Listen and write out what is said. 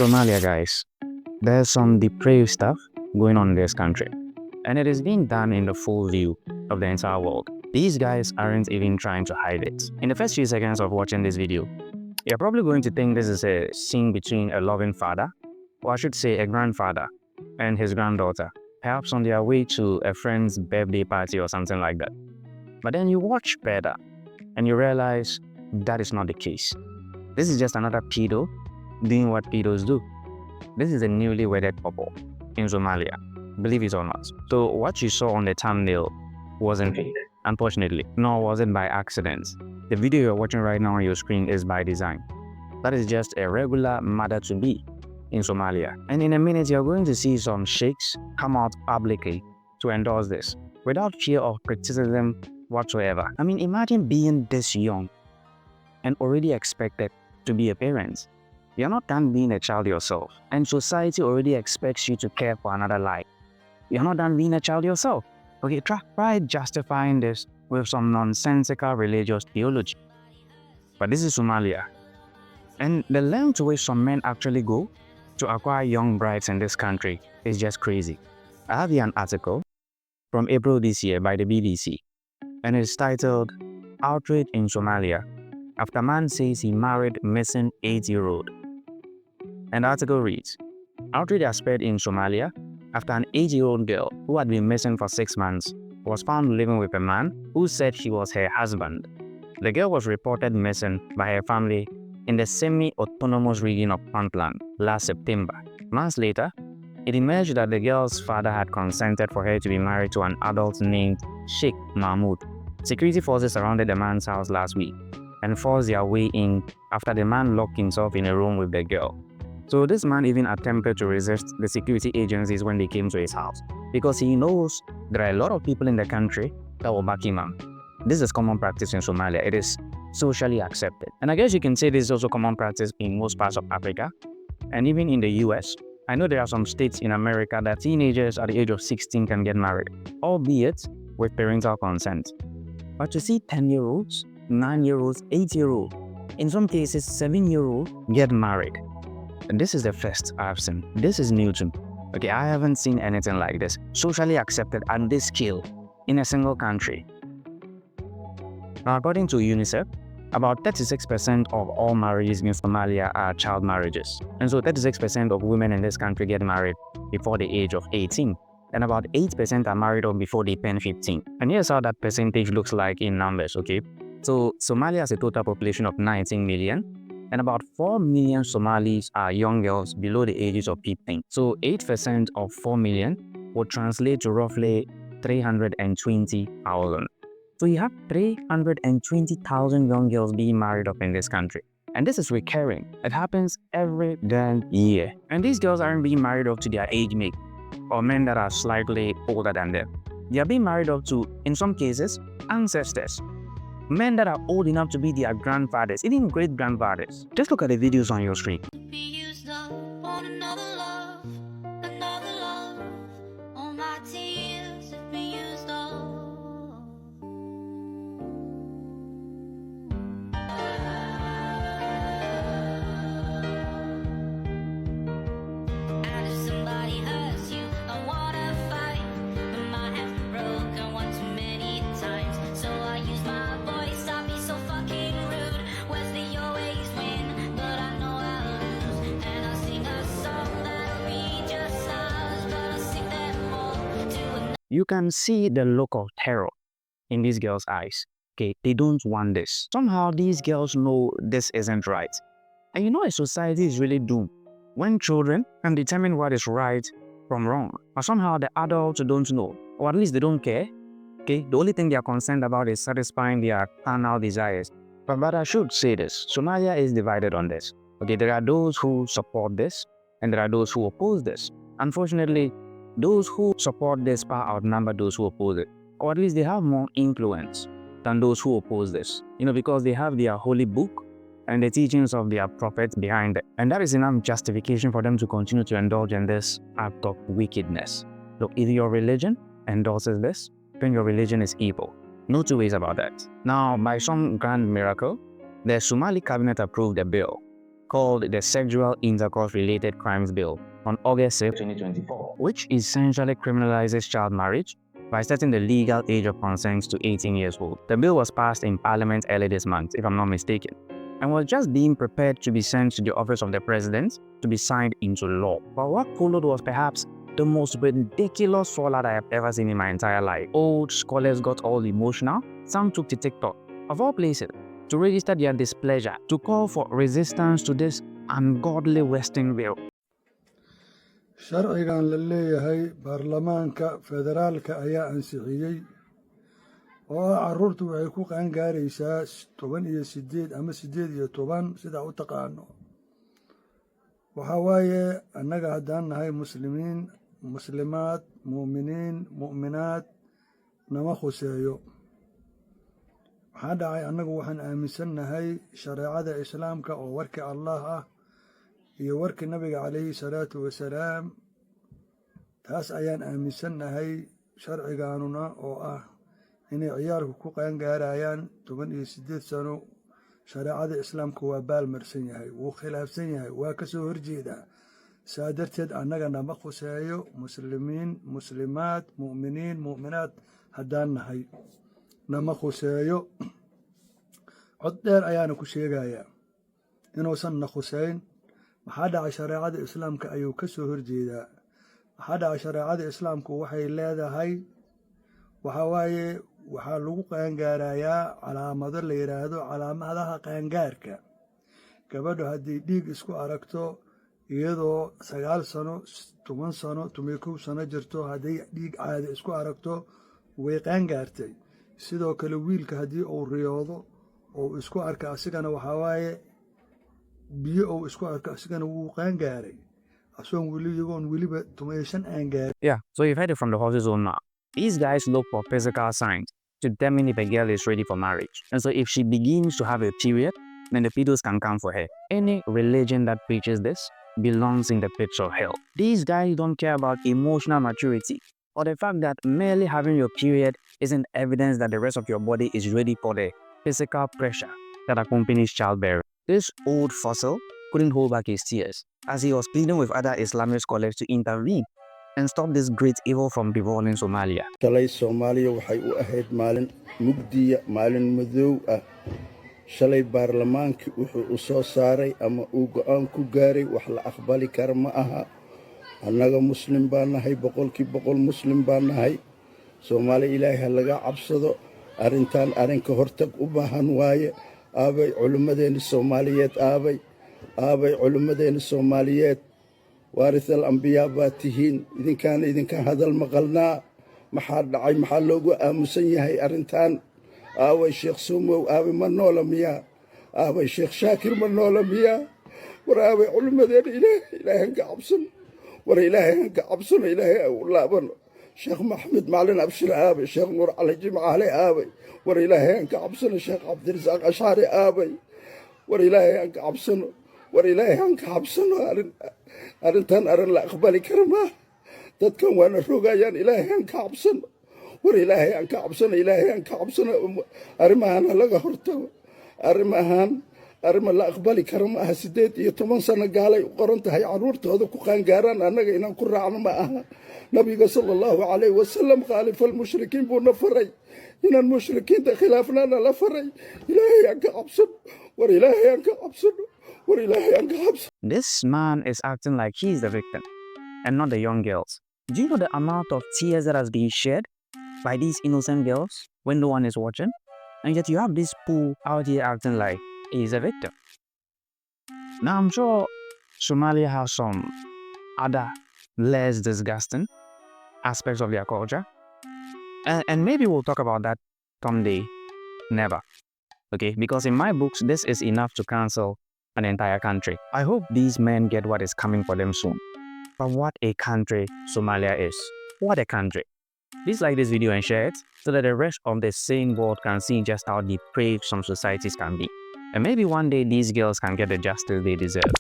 Somalia, guys. There's some depraved stuff going on in this country, and it is being done in the full view of the entire world. These guys aren't even trying to hide it. In the first few seconds of watching this video, you're probably going to think this is a scene between a loving father, or I should say a grandfather, and his granddaughter, perhaps on their way to a friend's birthday party or something like that. But then you watch better, and you realize that is not the case. This is just another pedo doing what pedos do. This is a newly wedded couple in Somalia, believe it or not. So what you saw on the thumbnail wasn't fake, unfortunately, nor was it by accident. The video you're watching right now on your screen is by design. That is just a regular mother-to-be in Somalia. And in a minute, you're going to see some sheikhs come out publicly to endorse this without fear of criticism whatsoever. I mean, imagine being this young and already expected to be a parent. You're not done being a child yourself, and society already expects you to care for another life. You're not done being a child yourself. Okay, try justifying this with some nonsensical religious theology. But this is Somalia. And the length to which some men actually go to acquire young brides in this country is just crazy. I have here an article from April this year by the BBC, and it's titled, "Outrage in Somalia After Man Says He Married Missing 8-Year-Old." And the article reads, "Outrage has spread in Somalia after an 8-year-old girl who had been missing for 6 months was found living with a man who said he was her husband. The girl was reported missing by her family in the semi-autonomous region of Puntland last September. Months later, it emerged that the girl's father had consented for her to be married to an adult named Sheikh Mahmoud. Security forces surrounded the man's house last week and forced their way in after the man locked himself in a room with the girl. So this man even attempted to resist the security agencies when they came to his house because he knows there are a lot of people in the country that will back him up. This is common practice in Somalia. It is socially accepted. And I guess you can say this is also common practice in most parts of Africa and even in the US. I know there are some states in America that teenagers at the age of 16 can get married, albeit with parental consent. But to see 10-year-olds, 9-year-olds, 8-year-olds, in some cases 7-year-olds get married, and this is the first I've seen. This is new to me. Okay, I haven't seen anything like this, socially accepted at this scale in a single country. Now, according to UNICEF, about 36% of all marriages in Somalia are child marriages. And so 36% of women in this country get married before the age of 18. And about 8% are married or before they turn 15. And here's how that percentage looks like in numbers, okay? So Somalia has a total population of 19 million. And about 4 million Somalis are young girls below the ages of 15. So 8% of 4 million would translate to roughly 320,000. So you have 320,000 young girls being married up in this country. And this is recurring. It happens every damn year. And these girls aren't being married up to their age mate or men that are slightly older than them. They are being married up to, in some cases, ancestors. Men that are old enough to be their grandfathers, even great-grandfathers. Just look at the videos on your screen. You can see the look of terror in these girls' eyes. Okay, they don't want this. Somehow these girls know this isn't right. And you know a society is really doomed when children can determine what is right from wrong. But somehow the adults don't know, or at least they don't care. Okay, the only thing they are concerned about is satisfying their carnal desires. But I should say this, Somalia is divided on this. Okay, there are those who support this, and there are those who oppose this. Unfortunately, those who support this far outnumber those who oppose it, or at least they have more influence than those who oppose this, because they have their holy book and the teachings of their prophets behind it. And that is enough justification for them to continue to indulge in this act of wickedness. Look, if your religion endorses this, then your religion is evil. No two ways about that. Now, by some grand miracle, the Somali cabinet approved a bill called the Sexual Intercourse-Related Crimes Bill on August 6, 2024, which essentially criminalizes child marriage by setting the legal age of consent to 18 years old. The bill was passed in Parliament early this month, if I'm not mistaken, and was just being prepared to be sent to the office of the president to be signed into law. But what followed was perhaps the most ridiculous fallout I have ever seen in my entire life. Old scholars got all emotional. Some took to TikTok, of all places, to register their displeasure, to call for resistance to this ungodly Western bill. sharcigan la leeyahay baarlamaanka federaalka ayaa ansixiyey oo carruurtu waxay ku qaangaaraysaa 18 ama 18 sidaa u taqaano. waxaa waaye annaga haddaan nahay muslimiin, muslimaad, mu'miniin, mu'minaad nama khuseeyo. waxaa dhacay annagu waxaan aaminsannahay shareecada islaamka oo warkii allah ah iyo warkii nabiga calayhi salaatu wasalaam. taas ayaan aaminsannahay. sharcigaanuna oo ah inay ciyaalku ku qaangaarayaan 18 sano, shareecada islaamka waa baalmarsan yahay, wuu khilaafsan yahay, waa ka soo horjeedaa. saa darteed annaga nama khuseeyo. muslimiin, muslimaad, mu'miniin, mu'minaad haddaan nahay nama khuseeyo. cod dheer ayaana ku sheegayaa inuusan na khuseyn. maxaa dhacay? shareecada islaamka ayuu ka soo horjeedaa. maxaa dhacay? shareecada islaamku waxay leedahay, waxaa waaye waxaa lagu qaangaarayaa calaamado la yidhaahdo calaamadaha qaangaarka. gabadhu haddii dhiig isku aragto iyadoo 9 sano, 10 sano, 11 sano jirto, hadday dhiig caadi isku aragto way qaangaartay. sidoo kale wiilka haddii uu riyoodo oo isku arka asigana waxaa waaye biyo uu isku arka asigana wuu qaangaaray. asoon weliyagoon weliba 15 aan gaarin. Yeah, so you've heard it from the horse's own mouth. These guys look for physical signs to determine if a girl is ready for marriage. And so if she begins to have a period, then the pedos can come for her. Any religion that preaches this belongs in the pits of hell. These guys don't care about emotional maturity or the fact that merely having your period isn't evidence that the rest of your body is ready for the physical pressure that accompanies childbearing. This old fossil couldn't hold back his tears as he was pleading with other Islamic scholars to intervene and stop this great evil from befalling Somalia. shalay Soomaaliya waxay u ahayd maalin mugdiya, maalin madow ah. shalay baarlamaankii wuxuu u soo saaray ama uu go'aan ku gaaray wax la aqbali kara ma aha. annaga muslim baan nahay, boqolkiiba muslim baan nahay. Soomaali ilaahay ha laga cabsado. arrintan arrinka hortag u baahan waaye. aabay culimmadeena Soomaaliyeed, aabay culimmadeena Soomaaliyeed, waarithal ambiyaa baa tihiin. idinkaan hadal maqalnaa. maxaa dhacay? maxaa loogu aamusan yahay arrintan? aaway sheekh Sumow, aabay ma noola miyaa? aabay sheekh Shaakir ma noola miyaa? war aabay culimmadeena ilaahay ka cabsan. war ilaahay ka cabsan, ilaahay u laabano. sheekh Maxamed Macalin Abshir aabay, sheekh Nuur Cali Jimcaale aabay. war ilaahay ka cabsan. sheekh Cabdirasaaq Ashari aabay. war ilaahay ka cabsan. war ilaahay ka cabsan. arrintan arrin la aqbali kara ma. dadkan waana rogayaan. ilaahay ka cabsan. war ilaahay ka cabsan. ilaahay ka cabsan. arrimahan laga hortago. arrima la aqbali kara ma aha. 18 sano gaalay u qoran tahay carruurtooda ku qaangaaraan. annaga inaan ku raacno ma aha. nabiga sallallahu alayhi wasallam khaalifal mushrikiin buu na faray. inaan mushrikiinta khilaafnaana la faray. ilaahay ka cabsan. war ilaahay ka cabsan. war ilaahay ka cabsan. This man is acting like he's the victim and not the young girls. Do you know the amount of tears that has been shed by these innocent girls when no one is watching? And yet you have this fool out here acting like he's a victim. Now I'm sure Somalia has some other less disgusting aspects of their culture. And maybe we'll talk about that someday. Never. Okay, because in my books, this is enough to cancel an entire country. I hope these men get what is coming for them soon. But what a country Somalia is. What a country. Please like this video and share it so that the rest of the sane world can see just how depraved some societies can be. And maybe one day these girls can get the justice they deserve.